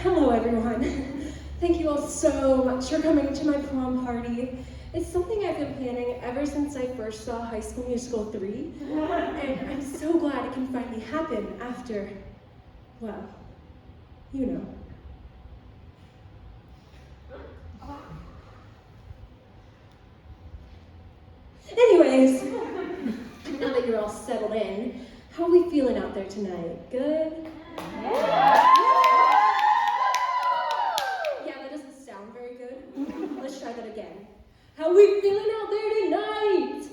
Hello, everyone. Thank you all so much for coming to my prom party. It's something I've been planning ever since I first saw High School Musical 3, and I'm so glad it can finally happen after, well, you know. Anyways, now that you're all settled in, how are we feeling out there tonight? Good? Yeah, that doesn't sound very good. Let's try that again. How are we feeling out there tonight?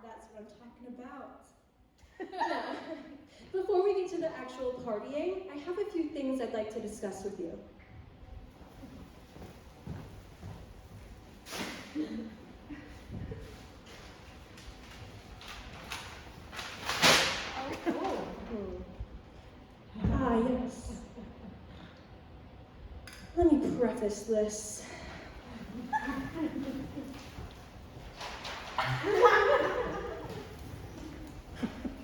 That's what I'm talking about. Now, before we get to the actual partying, I have a few things I'd like to discuss with you. Yes. Let me preface this.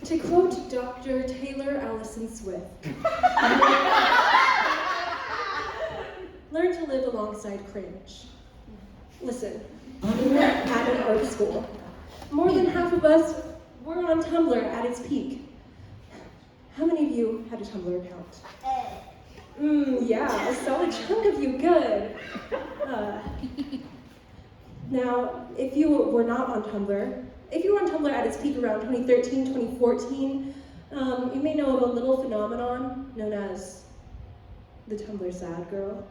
To quote Dr. Taylor Allison Swift, learn to live alongside cringe. Listen, we met at an art school. More than half of us were on Tumblr at its peak. How many of you had a Tumblr account? Yeah, a solid chunk of you, good. Now, if you were not on Tumblr, if you were on Tumblr at its peak around 2013, 2014, you may know of a little phenomenon known as the Tumblr sad girl.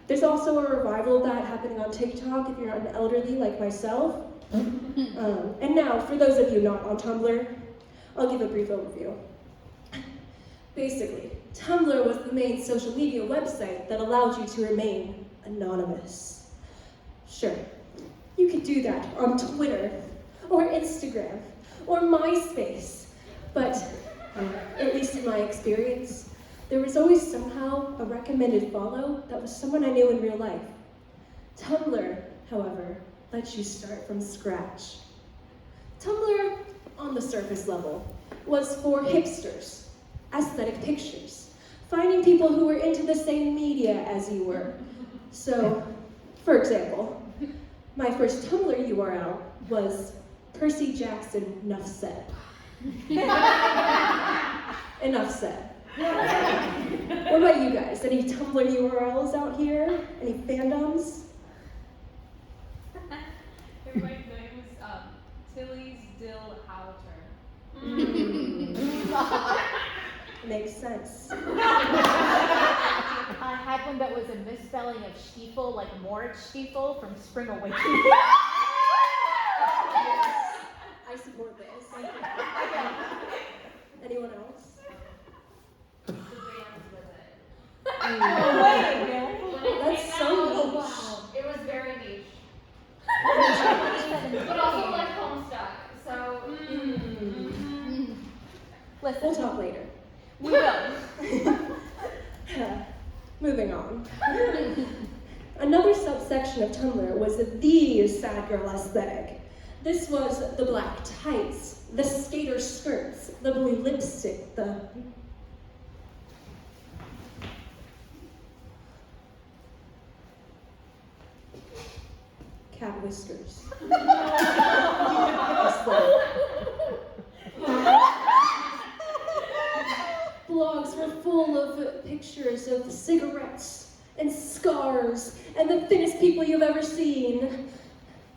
There's also a revival of that happening on TikTok if you're an elderly like myself. And now, for those of you not on Tumblr, I'll give a brief overview. Basically, Tumblr was the main social media website that allowed you to remain anonymous. Sure, you could do that on Twitter, or Instagram, or MySpace, but at least in my experience, there was always somehow a recommended follow that was someone I knew in real life. Tumblr, however, lets you start from scratch. Tumblr, on the surface level, was for hipsters, aesthetic pictures, finding people who were into the same media as you were. So, for example, my first Tumblr URL was Percy Jackson, enough said. Enough said. What about you guys? Any Tumblr URLs out here? Any fandoms? My name was Tilly's Dill Halter. Makes sense. I had one that was a misspelling of Stiefel, like Moritz Stiefel from Spring Awakening. I support this. Anyone else? The band with it. That's so niche. It was very niche. But also like Homestuck. So We'll talk later. We will. Moving on. Another subsection of Tumblr was the sad girl aesthetic. This was the black tights, the skater skirts, the blue lipstick, the... cat whiskers. Blogs were full of pictures of cigarettes and scars and the thinnest people you've ever seen.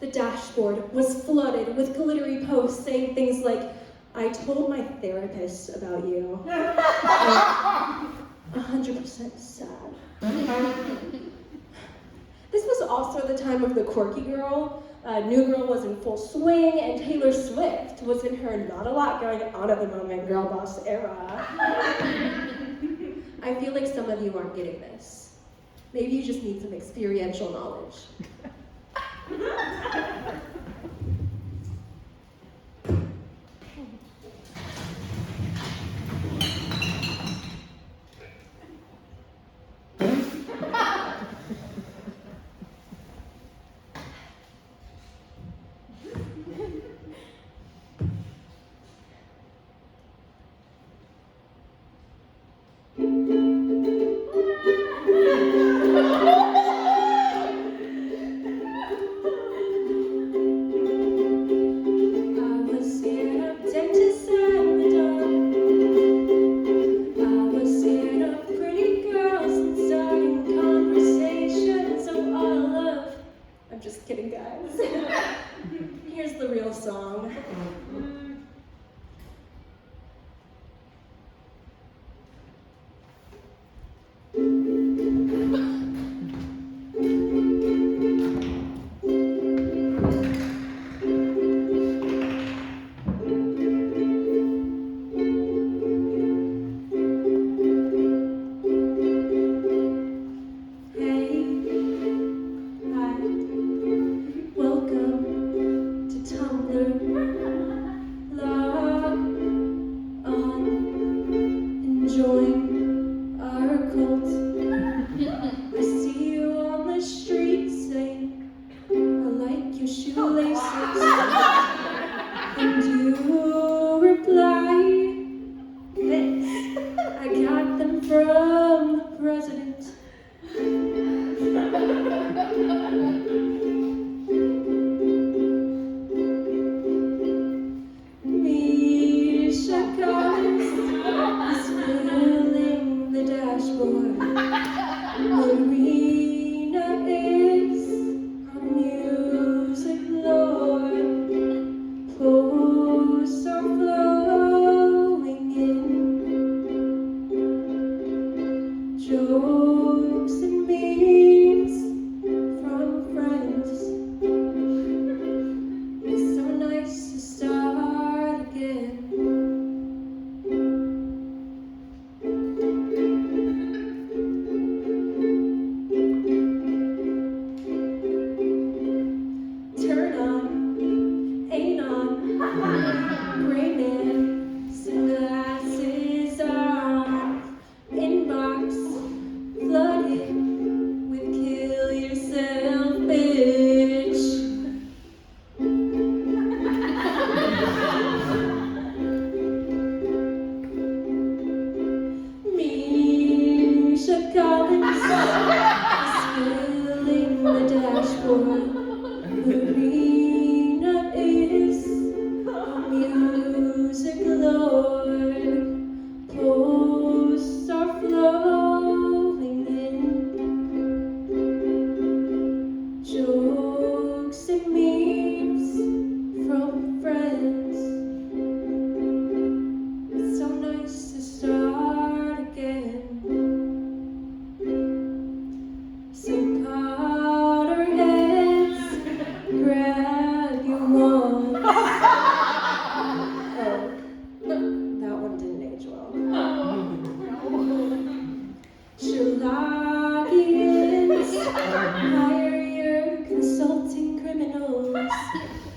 The dashboard was flooded with glittery posts saying things like, I told my therapist about you. 100% sad. This was also the time of the quirky girl. New Girl was in full swing, and Taylor Swift was in her not a lot going on at the moment girl boss era. I feel like some of you aren't getting this. Maybe you just need some experiential knowledge.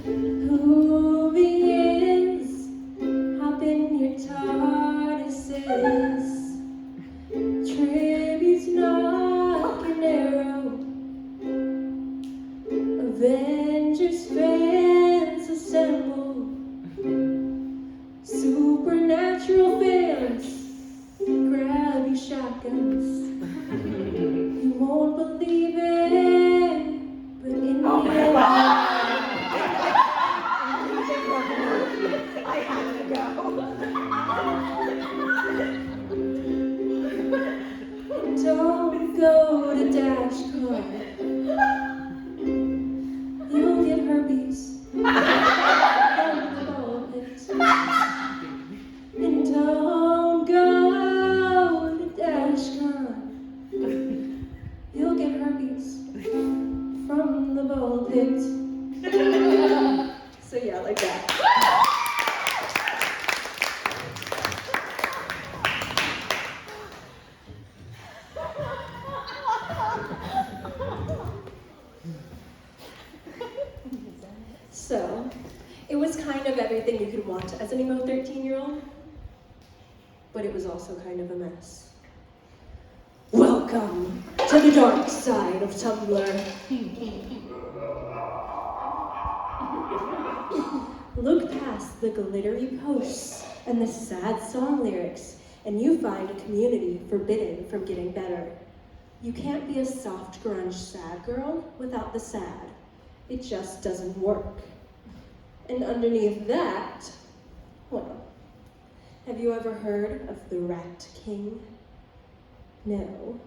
Who begins? Hop in your car. So, it was kind of everything you could want as an emo 13-year-old, but it was also kind of a mess. Welcome to the dark side of Tumblr. Look past the glittery posts and the sad song lyrics, and you find a community forbidden from getting better. You can't be a soft grunge sad girl without the sad. It just doesn't work. And underneath that, well, have you ever heard of the Rat King? No.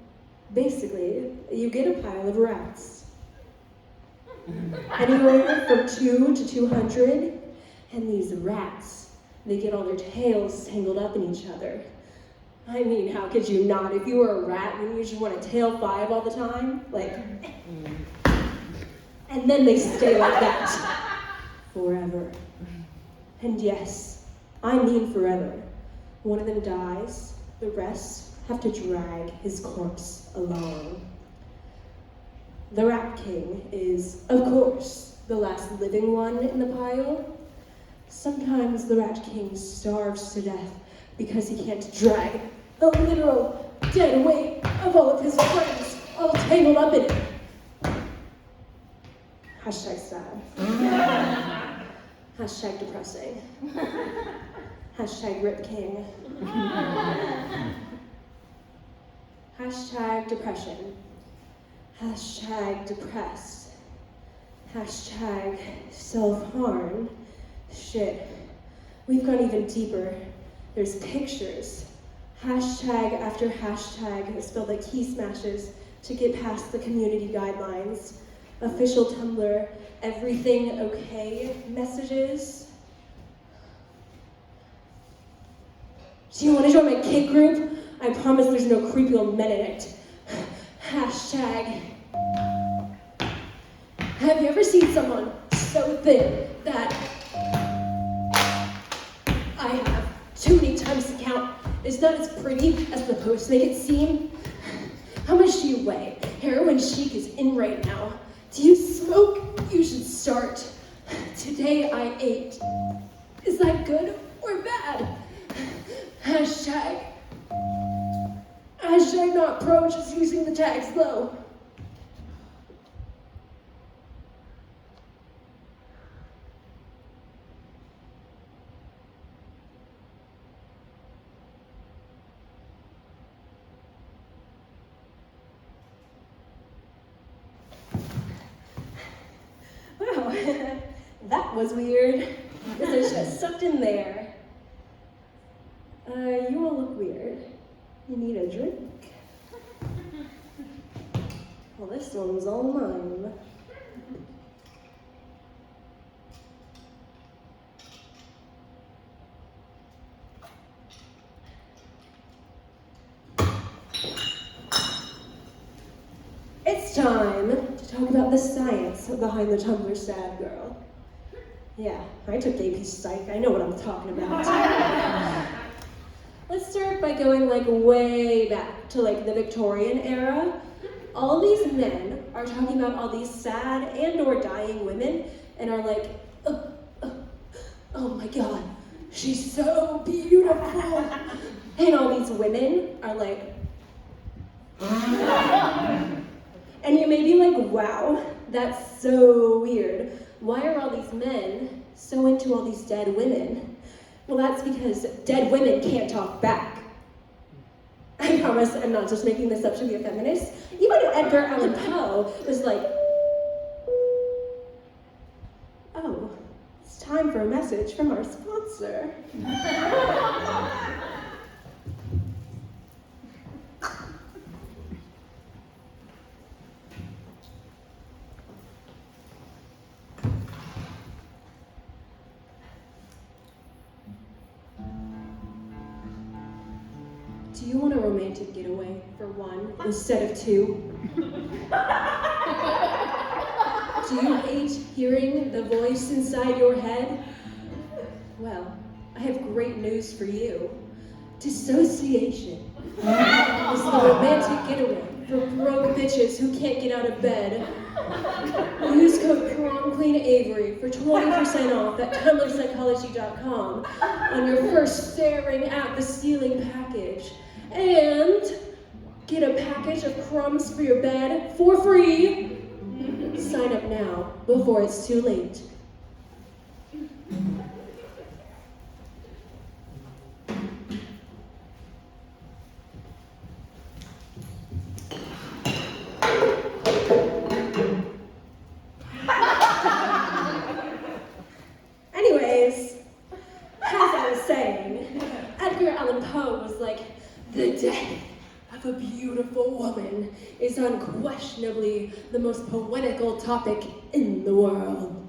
Basically, you get a pile of rats. Anywhere from 2 to 200, and these rats, they get all their tails tangled up in each other. I mean, how could you not? If you were a rat, wouldn't you just want to tail 5 all the time? Like, and then they stay like that forever. And yes, I mean forever. One of them dies, the rest have to drag his corpse along. The Rat King is, of course, the last living one in the pile. Sometimes the Rat King starves to death because he can't drag the literal dead weight of all of his friends all tangled up in it. Hashtag sad. Hashtag depressing. Hashtag Rip King. Hashtag depression. Hashtag depressed. Hashtag self-harm. Shit. We've gone even deeper. There's pictures. Hashtag after hashtag spelled like key smashes to get past the community guidelines. Official Tumblr, everything okay messages. Do you want to join my kid group? I promise there's no creepy old men in it. Hashtag. Have you ever seen someone so thin that I have too many times to count? It's not as pretty as the posts make it seem. How much do you weigh? Heroin chic is in right now. Do you smoke? You should start. Today I ate. Is that good or bad? Hashtag. Hashtag not pro, just using the tags low. Wow, that was weird. It's just sucked in there. You all look weird. You need a drink? Well, this one's all mine. It's time to talk about the science behind the Tumblr sad girl. Yeah, I took AP Psych. I know what I'm talking about. Let's start by going like way back to like the Victorian era. All these men are talking about all these sad and or dying women and are like, oh my God, she's so beautiful. And all these women are like, and you may be like, wow, that's so weird. Why are all these men so into all these dead women? Well, that's because dead women can't talk back. I promise I'm not just making this up to be a feminist. Even Edgar Allan Poe was like, oh, it's time for a message from our sponsor. Do you want a romantic getaway for one instead of two? Do you hate hearing the voice inside your head? Well, I have great news for you. Dissociation is the romantic getaway for broke bitches who can't get out of bed. Use code PROMQueenAvery for 20% off at tumblrpsychology.com on your first staring at the ceiling package. And get a package of crumbs for your bed for free. Sign up now before it's too late. Anyways, as I was saying, Edgar Allan Poe was like, the death of a beautiful woman is unquestionably the most poetical topic in the world.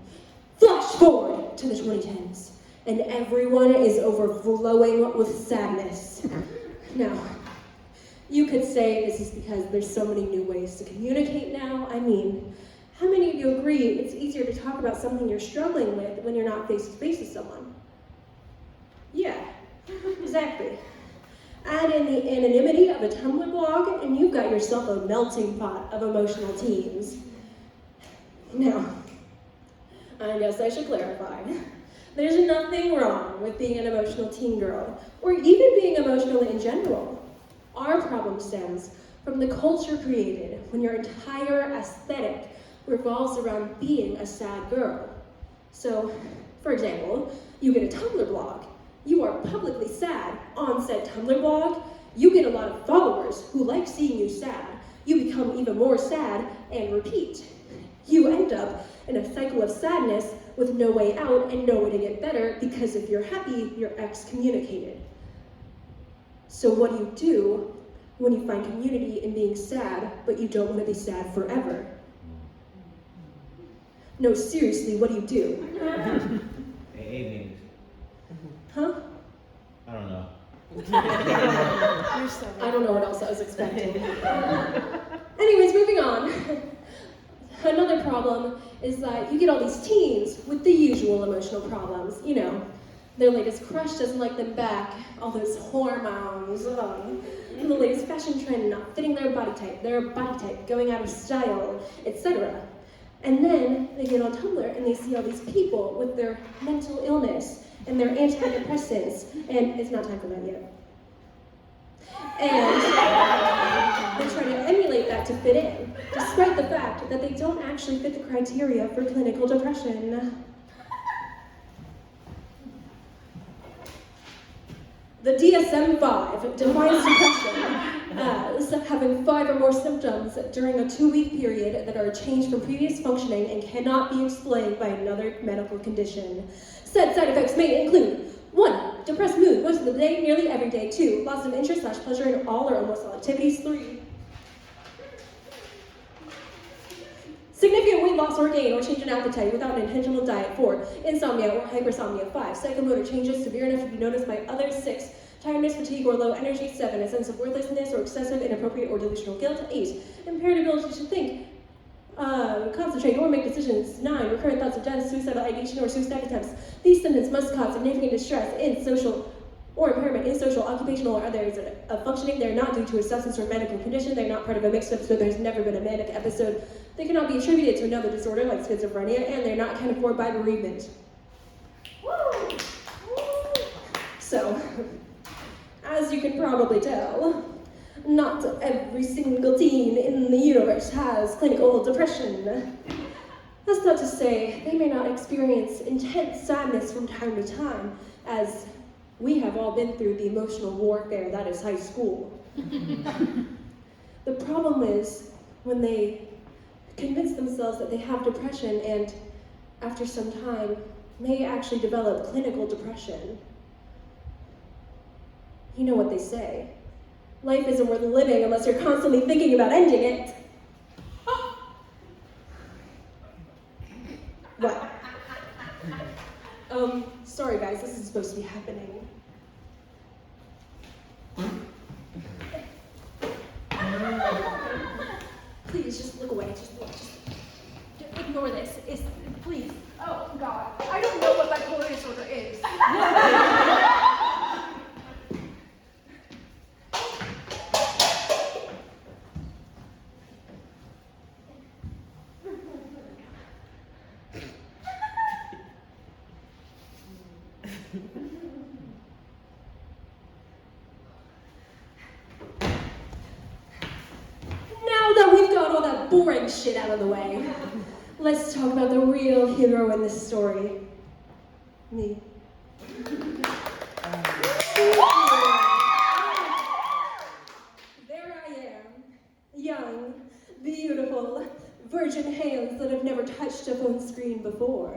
Flash forward to the 2010s, and everyone is overflowing with sadness. Now, you could say this is because there's so many new ways to communicate now. I mean, how many of you agree it's easier to talk about something you're struggling with when you're not face-to-face with someone? Yeah, exactly. Add in the anonymity of a Tumblr blog, and you've got yourself a melting pot of emotional teens. Now, I guess I should clarify. There's nothing wrong with being an emotional teen girl, or even being emotional in general. Our problem stems from the culture created when your entire aesthetic revolves around being a sad girl. So, for example, you get a Tumblr blog. You are publicly sad on said Tumblr blog. You get a lot of followers who like seeing you sad. You become even more sad and repeat. You end up in a cycle of sadness with no way out and no way to get better because if you're happy, you're excommunicated. So what do you do when you find community in being sad, but you don't want to be sad forever? No, seriously, what do? AA meetings. Huh? I don't know. I don't know what else I was expecting. Anyways, moving on. Another problem is that you get all these teens with the usual emotional problems. You know, their latest crush doesn't like them back, all those hormones, the latest fashion trend not fitting their body type going out of style, etc. And then they get on Tumblr and they see all these people with their mental illness and their antidepressants, and it's not time for that yet. And they try to emulate that to fit in, despite the fact that they don't actually fit the criteria for clinical depression. The DSM-5 defines depression as having 5 or more symptoms during a 2-week period that are a change from previous functioning and cannot be explained by another medical condition. Said side effects may include 1. Depressed mood most of the day, nearly every day. 2. Loss of interest/pleasure in all or almost all activities. 3. Significant weight loss or gain or change in appetite without an intentional diet. 4. Insomnia or hypersomnia. 5. Psychomotor changes severe enough to be noticed by others. 6. Tiredness, fatigue, or low energy. 7. A sense of worthlessness or excessive, inappropriate, or delusional guilt. 8. Impaired ability to think, concentrate, or make decisions. 9. Recurrent thoughts of death, suicidal ideation, or suicide attempts. These symptoms must cause significant distress in social or impairment in social, occupational, or other areas of functioning. They are not due to a substance or medical condition. They are not part of a mixed episode. There's never been a manic episode. They cannot be attributed to another disorder like schizophrenia, and they're not accounted for by bereavement. Woo! So, as you can probably tell, not every single teen in the universe has clinical depression. That's not to say they may not experience intense sadness from time to time, as we have all been through the emotional warfare that is high school. The problem is when they convince themselves that they have depression and, after some time, may actually develop clinical depression. You know what they say. Life isn't worth living unless you're constantly thinking about ending it. What? Sorry guys, this is supposed to be happening. Please, just look away, just ignore this, please. Oh, God. I don't know what bipolar disorder is. Now that we've got all that boring shit out of the way, let's talk about the real hero in this story. Me. There I am, young, beautiful, virgin hands that have never touched a phone screen before.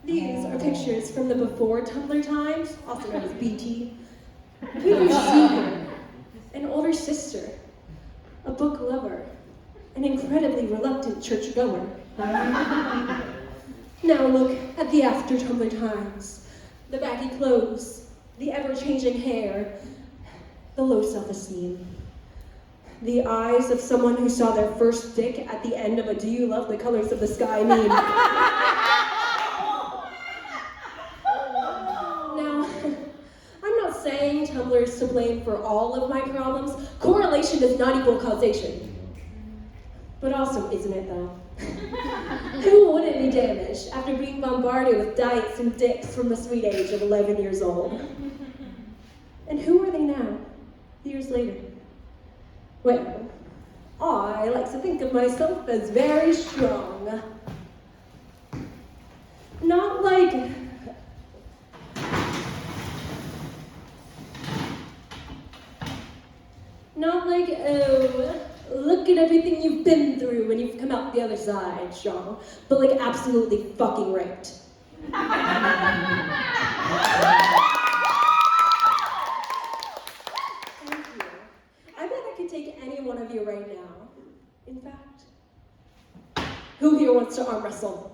These are pictures from the before Tumblr times, also known as BT. We were senior, an older sister, a book lover, an incredibly reluctant churchgoer. Now look at the after Tumblr times, the baggy clothes, the ever-changing hair, the low self-esteem. The eyes of someone who saw their first dick at the end of a "Do you love the colors of the sky" meme. Now, I'm not saying Tumblr is to blame for all of my problems. Correlation does not equal causation. But also, isn't it though? Who wouldn't be damaged after being bombarded with diets and dicks from the sweet age of 11 years old? And who are they now, years later? Well, I like to think of myself as very strong. Not like... oh, look at everything you've been through when you've come out the other side, strong, but like absolutely fucking raped. Thank you. I bet I could take any one of you right now. In fact, who here wants to arm wrestle?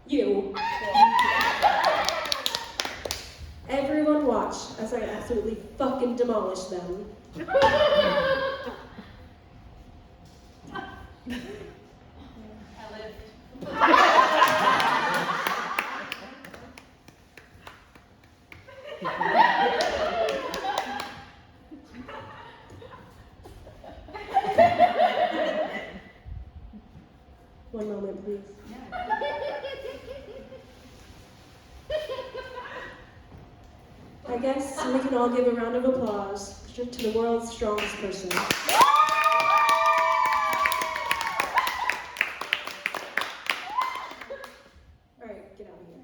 You. Everyone watch as I absolutely fucking demolish them. One moment, please. I guess we can all give a round of applause to the world's strongest person. All right, get out of here.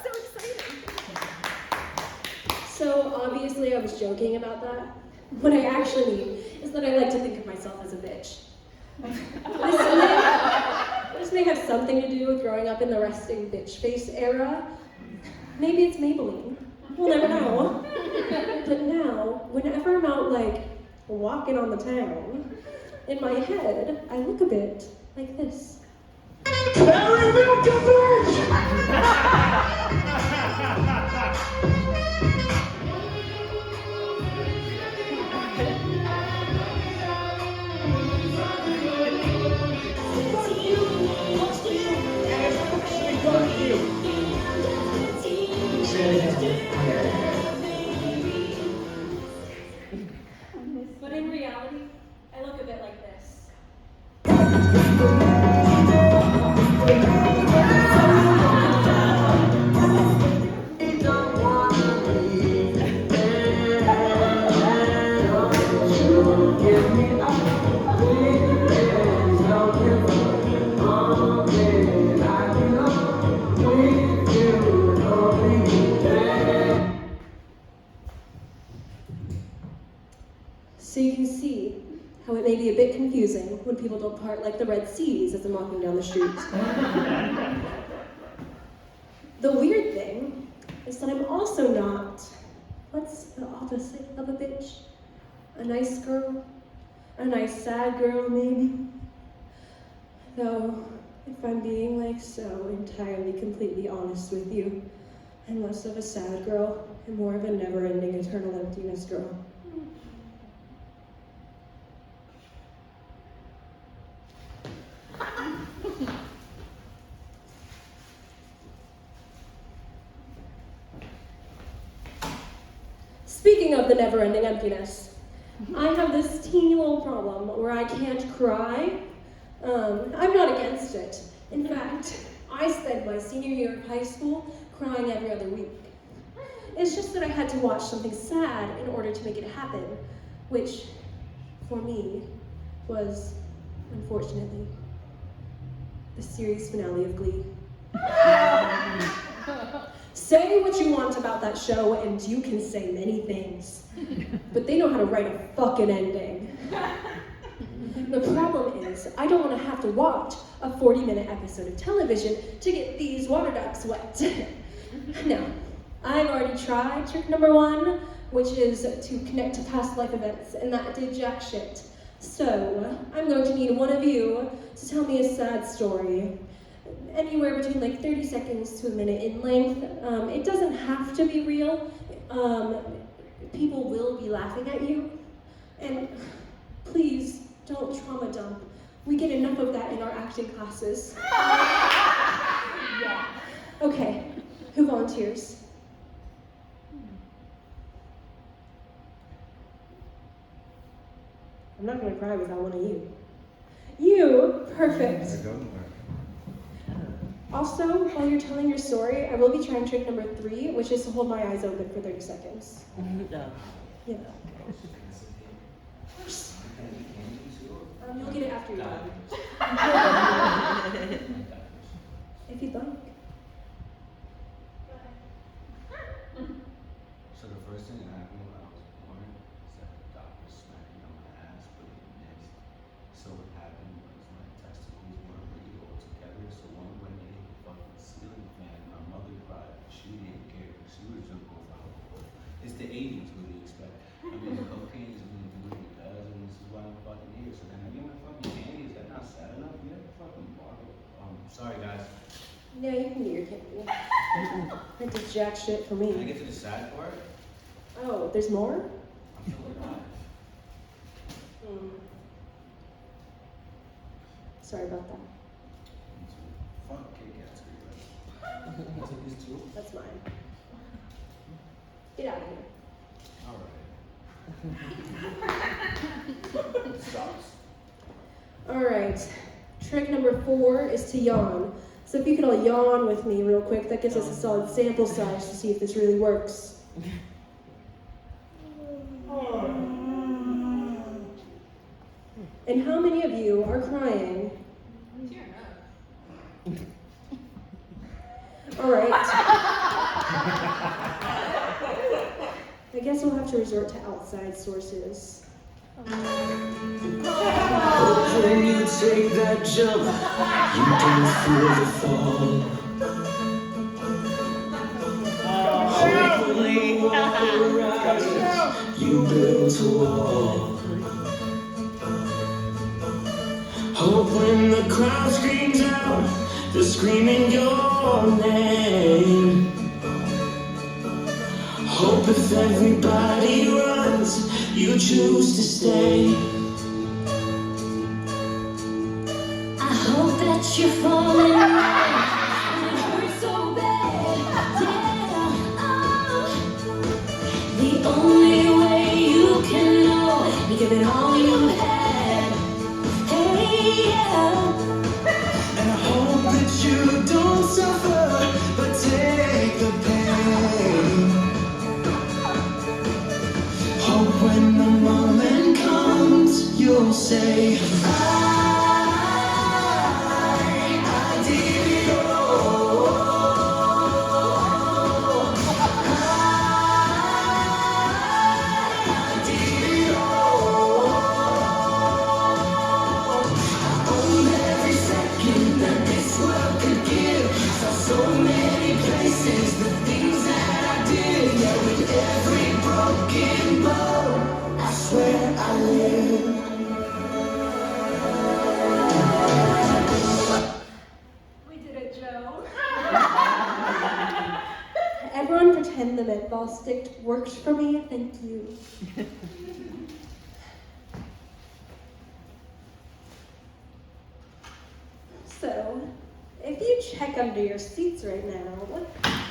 So exciting. So obviously I was joking about that. What I actually mean is that I like to think of myself as a bitch. This may have something to do with growing up in the resting bitch face era. Maybe it's Maybelline. We'll never know. But now, whenever I'm out, like, walking on the town, in my head, I look a bit like this. Harry But in reality, I look a bit like this. So you can see how it may be a bit confusing when people don't part like the Red Seas as I'm walking down the street. The weird thing is that I'm also not, what's the opposite of a bitch? A nice girl? A nice sad girl, maybe? Though, if I'm being like so entirely, completely honest with you, I'm less of a sad girl and more of a never-ending eternal emptiness girl. Speaking of the never-ending emptiness, I have this teeny little problem where I can't cry I'm not against it. In fact, I spent my senior year of high school crying every other week. It's just that I had to watch something sad in order to make it happen, which, for me, was, unfortunately, the series finale of Glee. Say what you want about that show, and you can say many things, but they know how to write a fucking ending. The problem is, I don't want to have to watch a 40-minute episode of television to get these water ducks wet. Now, I've already tried trick number 1, which is to connect to past life events, and that did jack shit. So, I'm going to need one of you to tell me a sad story. Anywhere between like 30 seconds to a minute in length. It doesn't have to be real. People will be laughing at you. And please, don't trauma dump. We get enough of that in our acting classes. Yeah. Okay, who volunteers? I'm not gonna cry without one of you. You, perfect. Also, while you're telling your story, I will be trying trick number 3, which is to hold my eyes open for 30 seconds. No. Yeah. You'll get it after you're done. If you'd like. So the first thing that happened when I was born is that the doctor smacked me on my ass, but it missed. So what happened was my testicles weren't really all together. So one when they hit the fucking ceiling fan, my mother cried. She didn't care. She was just going for alcohol. It's the 80s. What do you expect? I mean, cocaine is really doing it does, and this is why I'm fucking here. So can I get my fucking candy? Is that not sad enough? Yeah, fucking bottle. Sorry guys. No, you can get your candy. That did jack shit for Can I me. get to the sad part? Oh, there's more? I'm still alive. Sorry about that. Me too. Fuck Kit Kats. Can I take this too? That's mine. Get out of here. Alright. Stops. Alright, trick number 4 is to yawn. So if you could all yawn with me real quick, that gives us a solid sample size to see if this really works. And how many of you are crying? Cheer up. Alright. I guess we'll have to resort to outside sources. When you take that jump, you don't feel the fall. When you walk around, you build a wall. Hope when the crowd screams out, they're screaming your name. Hope if everybody runs, you choose to stay. I hope that you're falling in love. It hurts so bad, yeah. The only way you can know, you give it all you had. Hey, yeah. And I hope that you don't suffer, but take the pain. Hope when the moment comes, you'll say, I did it all. I did it all. I own every second that this world could give. Saw so many places, the things that I did. Yeah, with every broken bow, I swear I live. We did it, Joe. Everyone pretend the menthol stick worked for me. Thank you. So, if you check under your seats right now,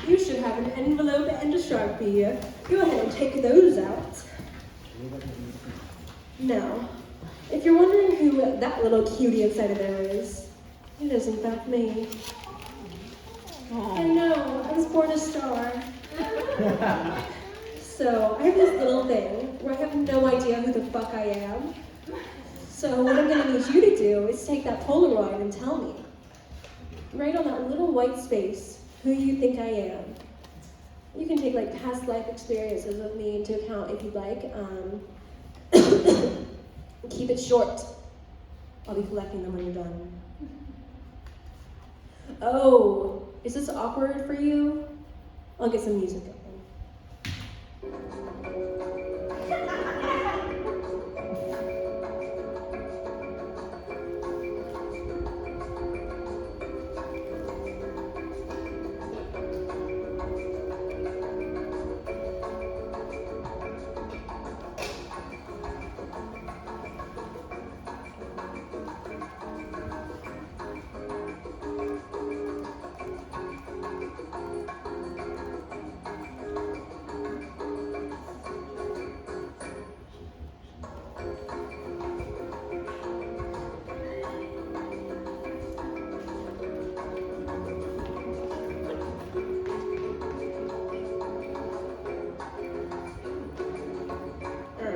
you should have an envelope and a Sharpie. Go ahead and take those out. Now, If you're wondering who that little cutie inside of there is, it is in fact me. I know, I was born a star. So I have this little thing where I have no idea who the fuck I am. So what I'm gonna need you to do is take that Polaroid and tell me, right on that little white space, who you think I am. You can take like past life experiences with me into account if you'd like. Keep it short. I'll be collecting them when you're done. Oh, is this awkward for you? I'll get some music going.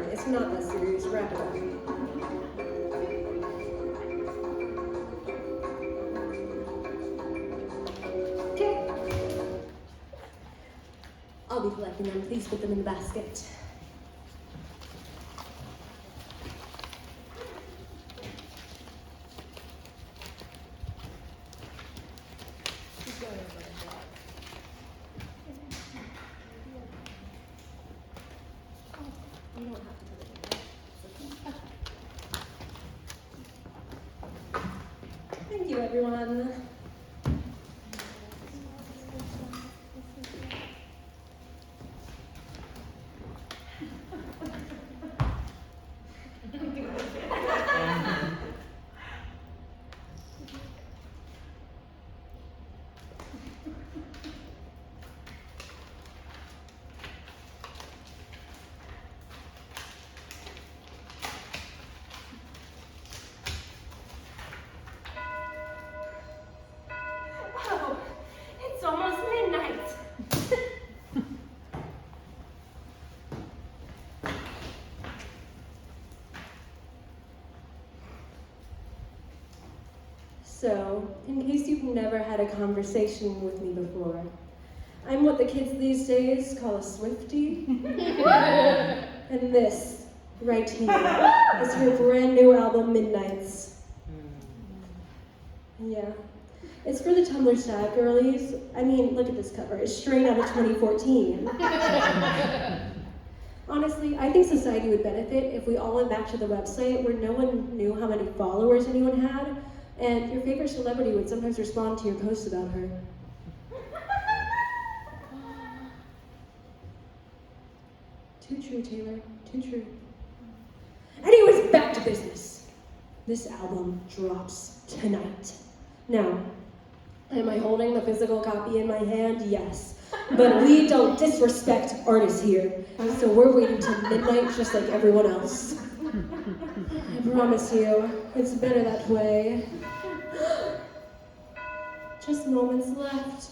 It's not that serious, wrap it up. Okay. I'll be collecting them. Please put them in the basket. Thank you, everyone. Oh, it's almost midnight. So, in case you've never had a conversation with me before, I'm what the kids these days call a Swiftie. And this, right here, is her brand new album, Midnights. Yeah. It's for the Tumblr sad girlies. I mean, look at this cover. It's straight out of 2014. Honestly, I think society would benefit if we all went back to the website where no one knew how many followers anyone had, and your favorite celebrity would sometimes respond to your posts about her. Too true, Taylor. Too true. Anyways, back to business. This album drops tonight. Now, am I holding the physical copy in my hand? Yes. But we don't disrespect artists here, so we're waiting till midnight just like everyone else. I promise you, it's better that way. Just moments left.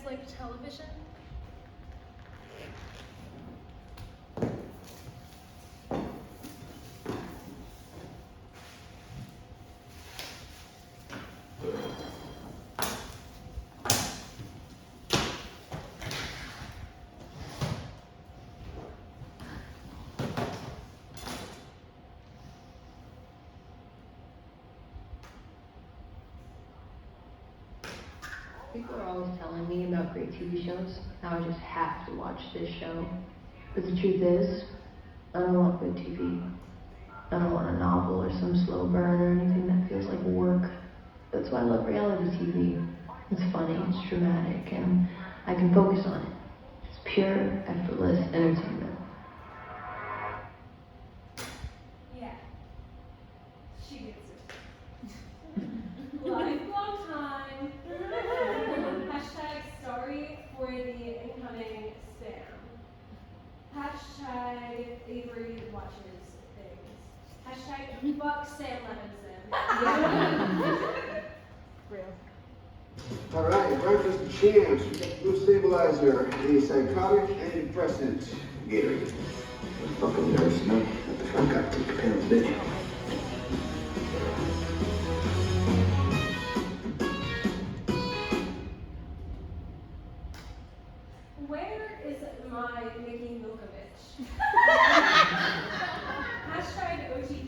like television? People are always telling me about great TV shows. Now I just have to watch this show. But the truth is, I don't want good TV. I don't want a novel or some slow burn or anything that feels like work. That's why I love reality TV. It's funny, it's dramatic, and I can focus on it. It's pure, effortless entertainment. Yeah. She gets it. Lifelong time. Hashtag sorry for the incoming spam. Hashtag Avery watches things. Hashtag fuck Sam Levinson. Real. All right, breakfast of champs. We got blue stabilizer, antipsychotic, antidepressant. Gary. Fucking nurse, no? What the fuck? Got to take pills, bitch. Where is my Mickey Milkovich? Hashtag OTP.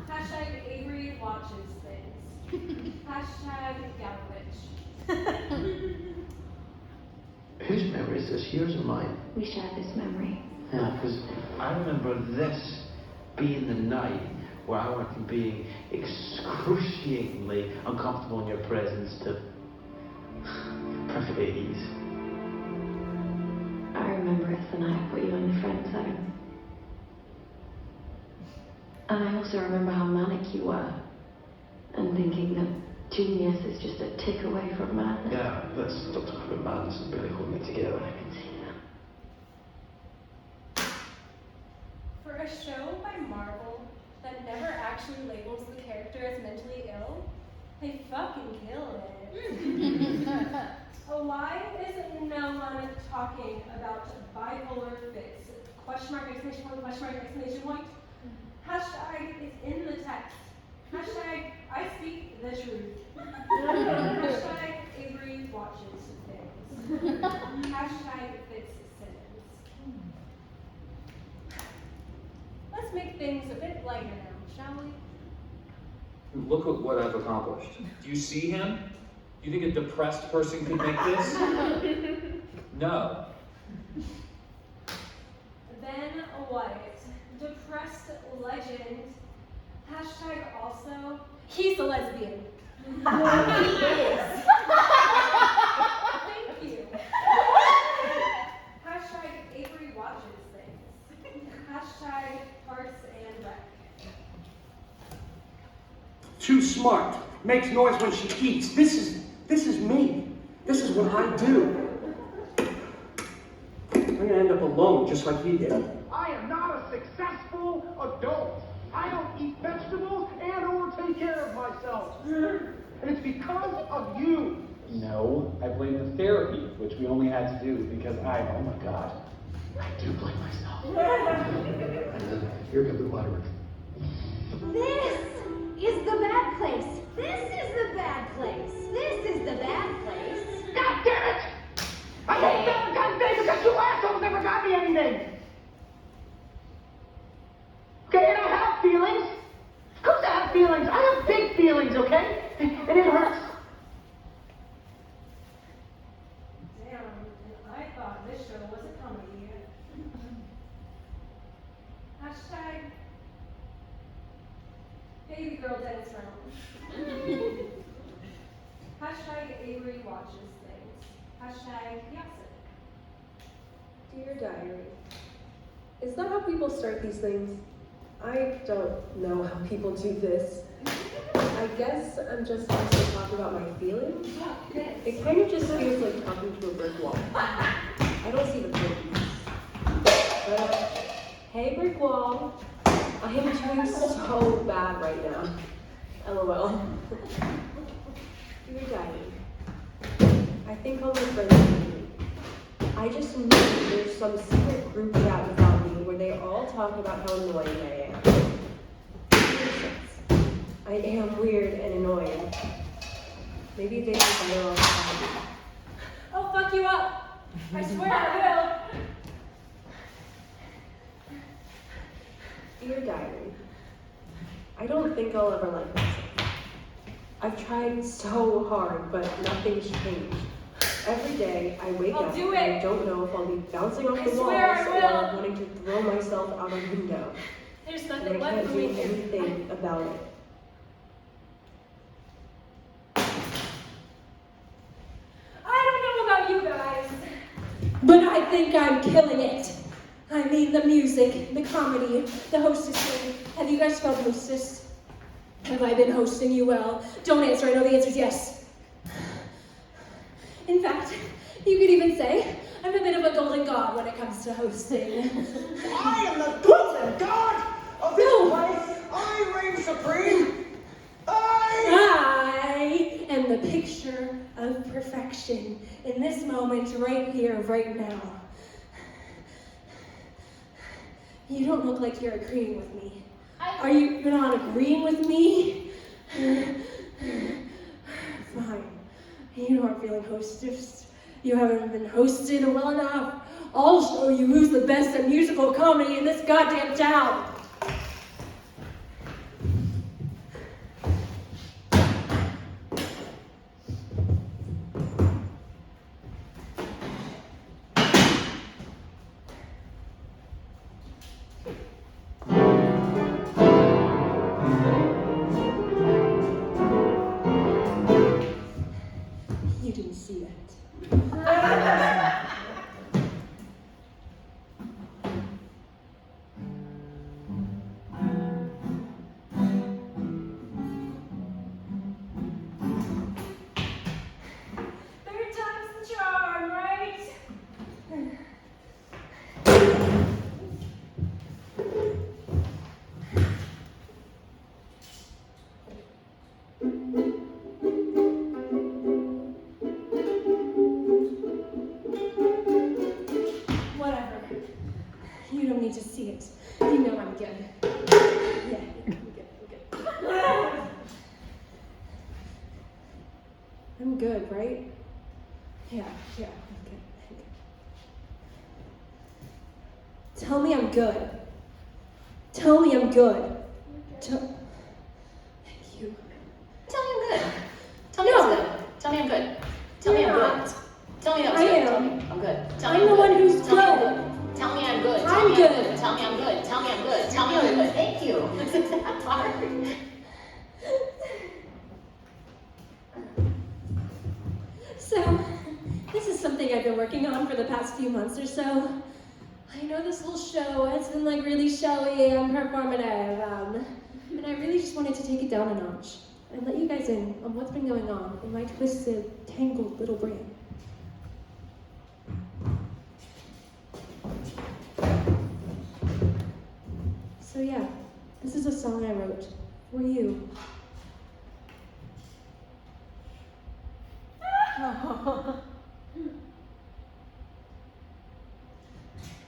Hashtag Avery watches things. Hashtag Galvich. Whose memory is this, yours or mine? We share this memory. Yeah, because I remember this being the night where I went from being excruciatingly uncomfortable in your presence to perfectly at ease. I remember it's the night I put you on your friend zone. And I also remember how manic you were. And thinking that genius is just a tick away from madness. Yeah, let's stop talking about madness and really holding it together. I can see that. For a show by Marvel that never actually labels the character as mentally ill, they fucking killed it. Why is no one talking about bipolar fits? Question mark, exclamation point. Hashtag it's in the text. Hashtag I speak the truth. Hashtag Avery watches things. Hashtag fits Simmons. Let's make things a bit lighter now, shall we? Look at what I've accomplished. Do you see him? Do you think a depressed person could make this? No. Then what? Depressed legend. Hashtag also. He's a lesbian. He is. Thank you. Hashtag Avery watches things. Hashtag Parks and Rec. Too smart. Makes noise when she eats. This is me. This is what I do. I'm gonna end up alone just like he did. I am not a successful adult. I don't eat vegetables and or take care of myself. And it's because of you. No, I blame the therapy, which we only had to do because oh my God. I do blame myself. Here comes the water. This is the bad place. This is the bad place. This is the bad place. God damn it! I hate Valentine's Day because you assholes never got me anything. Okay, and I have feelings. Of course I have feelings. I have big feelings, okay? And it hurts. Damn, and I thought this show was a comedy. Hashtag baby girl dance round. Hashtag Avery watches things. Hashtag Yasser. Dear Diary, is that how people start these things? I don't know how people do this. I guess I'm just supposed to talk about my feelings. It kind of just feels like talking to a brick wall. I don't see the point. But, hey brick wall, I am doing so bad right now. LOL. Dear Diary, I think all my friends hate me. I just know there's some secret group chat about me where they all talk about how annoying I am. I am weird and annoying. Maybe they think they're all happy. I'll fuck you up. I swear I Dear Diary, I don't think I'll ever like myself. I've tried so hard, but nothing's changed. Every day I wake up and I don't know if I'll be bouncing off the walls or wanting to throw myself out a window. There's And nothing I left can't for do me. anything about it. I don't know about you guys, but I think I'm killing it. I mean, the music, the comedy, the hostess thing. Have you guys felt hostess? Have I been hosting you well? Don't answer, I know the answer's yes. In fact, you could even say I'm a bit of a golden god when it comes to hosting. I am the golden god of this place. I reign supreme. I am the picture of perfection in this moment, right here, right now. You don't look like you're agreeing with me. You're not agreeing with me? Fine. You aren't feeling hostess. You haven't been hosted well enough. I'll show you who's the best at musical comedy in this goddamn town. You didn't see that. Third time's the charm, right? Whatever. You don't need to see it. You know I'm good. Yeah, I'm good. I'm good, right? Yeah, I'm good. Tell me I'm good. Tell me I'm good. Thank you. Tell me I'm good. Tell me I'm good. Tell me I'm good. Tell me I'm good. Tell me I'm good. Tell me I'm good. I'm the one who's good. Tell me I'm good. I'm good. Tell me I'm good. Tell me I'm good. Tell me I'm good. Thank you. It's that hard. So, this is something I've been working on for the past few months or so. I know this little show has been like really showy and performative, and I really just wanted to take it down a notch and let you guys in on what's been going on in my twisted, tangled little brain. So yeah, this is a song I wrote for you.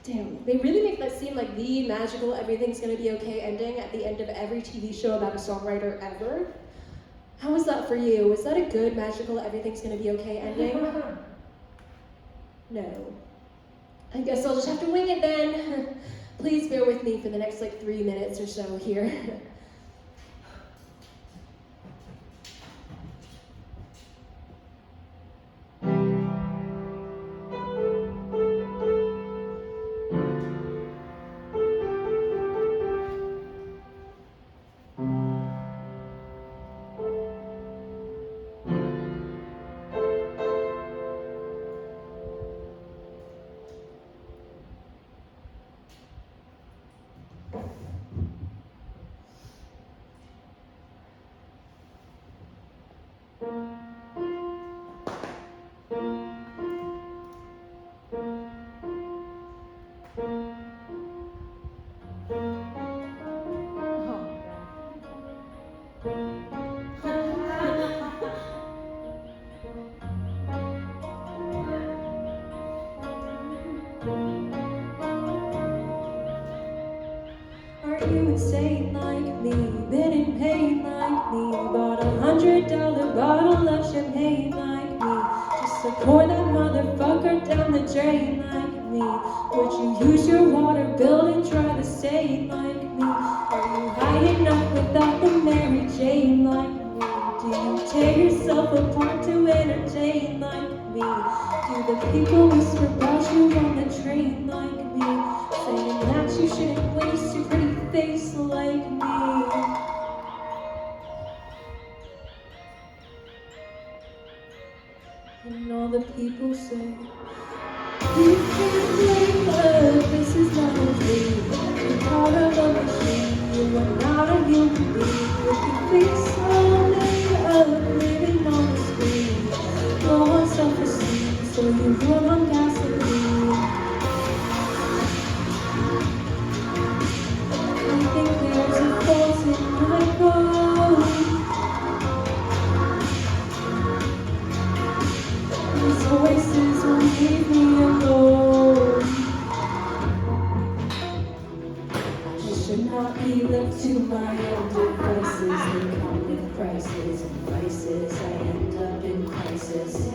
Damn, they really make that seem like the magical everything's gonna be okay ending at the end of every TV show about a songwriter ever. How was that for you? Was that a good magical everything's gonna be okay ending? No. I guess I'll just have to wing it then. Please bear with me for the next 3 minutes or so here. Are you insane like me? Been in pain like me? Bought $100 bottle of champagne like me? Just to pour that motherfucker down the drain like me? Would you use your water bill and try to stain like me? Are you high enough without the Mary Jane like me? Do you tear yourself apart to entertain like me? Do the people whisper about you on the train like me? Saying that you shouldn't waste your pretty face like me. And all the people say, you can't blame love, this is not a dream. You're part of a machine, you are not a human being. With your face all made up, living on the screen. Low on self-esteem, so you run on gasoline. I think there's a fault in my code. These voices will leave me alone. I should not be left to my own devices. They come with prices and vices. I end up in crisis.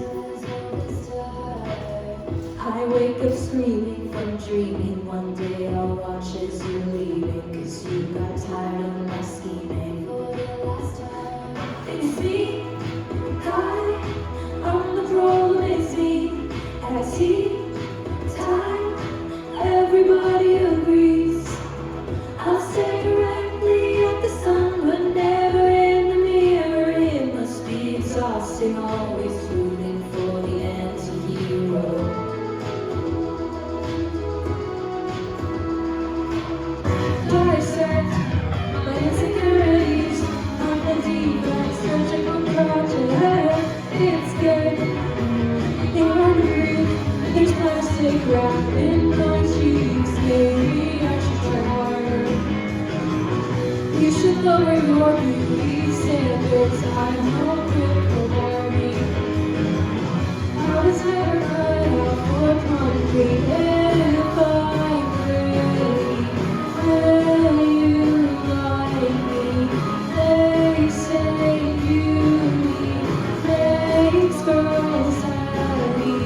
I wake up screaming from dreaming. One day I'll watch as you're leaving, 'cause you got tired of my scheming. For the last time, it's me. I'm the problem, it's me. As he time, everybody agrees. I'll stare directly at the sun, but never in the mirror. It must be exhausting, always rooting for the anti-hero. Dissect my insecurities. I'm the defense, surgical project. It's good. They won't agree. There's plastic wrap in my cheeks. Maybe I should try harder. You should lower your beauty standards. I'm no critical Barbie. I was never cut out for concrete. And if I'm pretty, will you like me? They say beauty makes girls happy.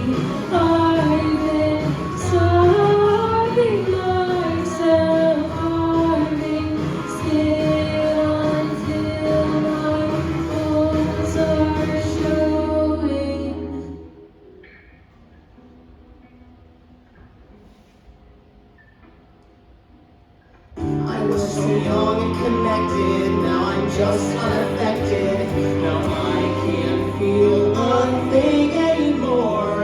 I've been starving myself, carving still until my bones are showing. I was so young and connected, now I'm just unaffected. Now I can't feel a thing anymore.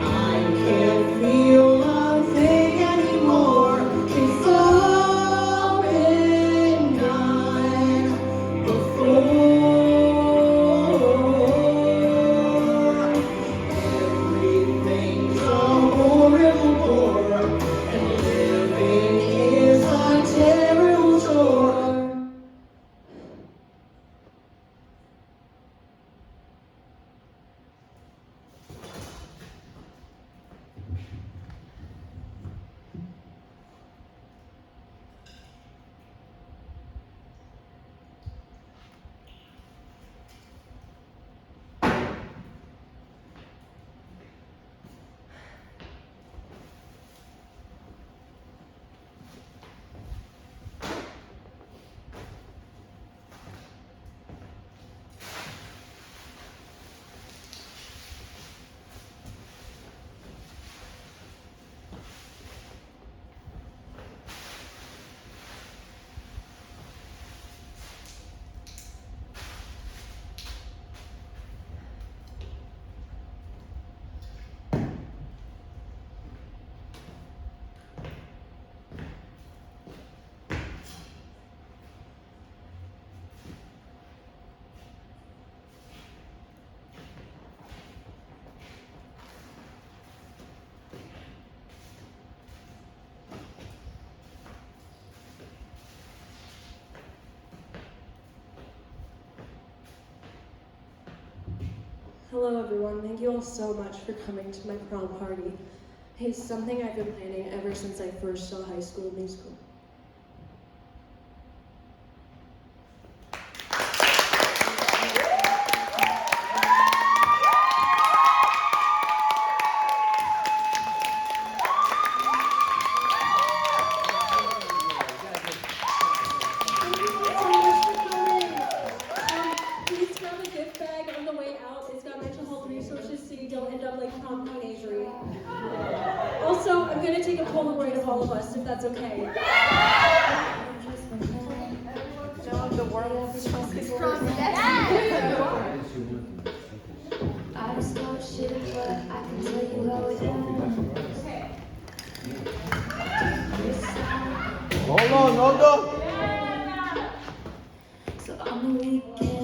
I can't feel a thing anymore. It's all been done before. Everything's a horrible bore, and living is a terrible chore. Hello everyone, thank you all so much for coming to my prom party. It's something I've been planning ever since I first saw High School Musical. Please grab a gift bag on the way out. It's got mental health resources so you don't end up like Prom Queen Avery. Also, I'm going to take a Polaroid of all of us, if that's okay. The world is prom. I just know shit, but I can tell you how it ends. Hold on, hold on. So on the weekend.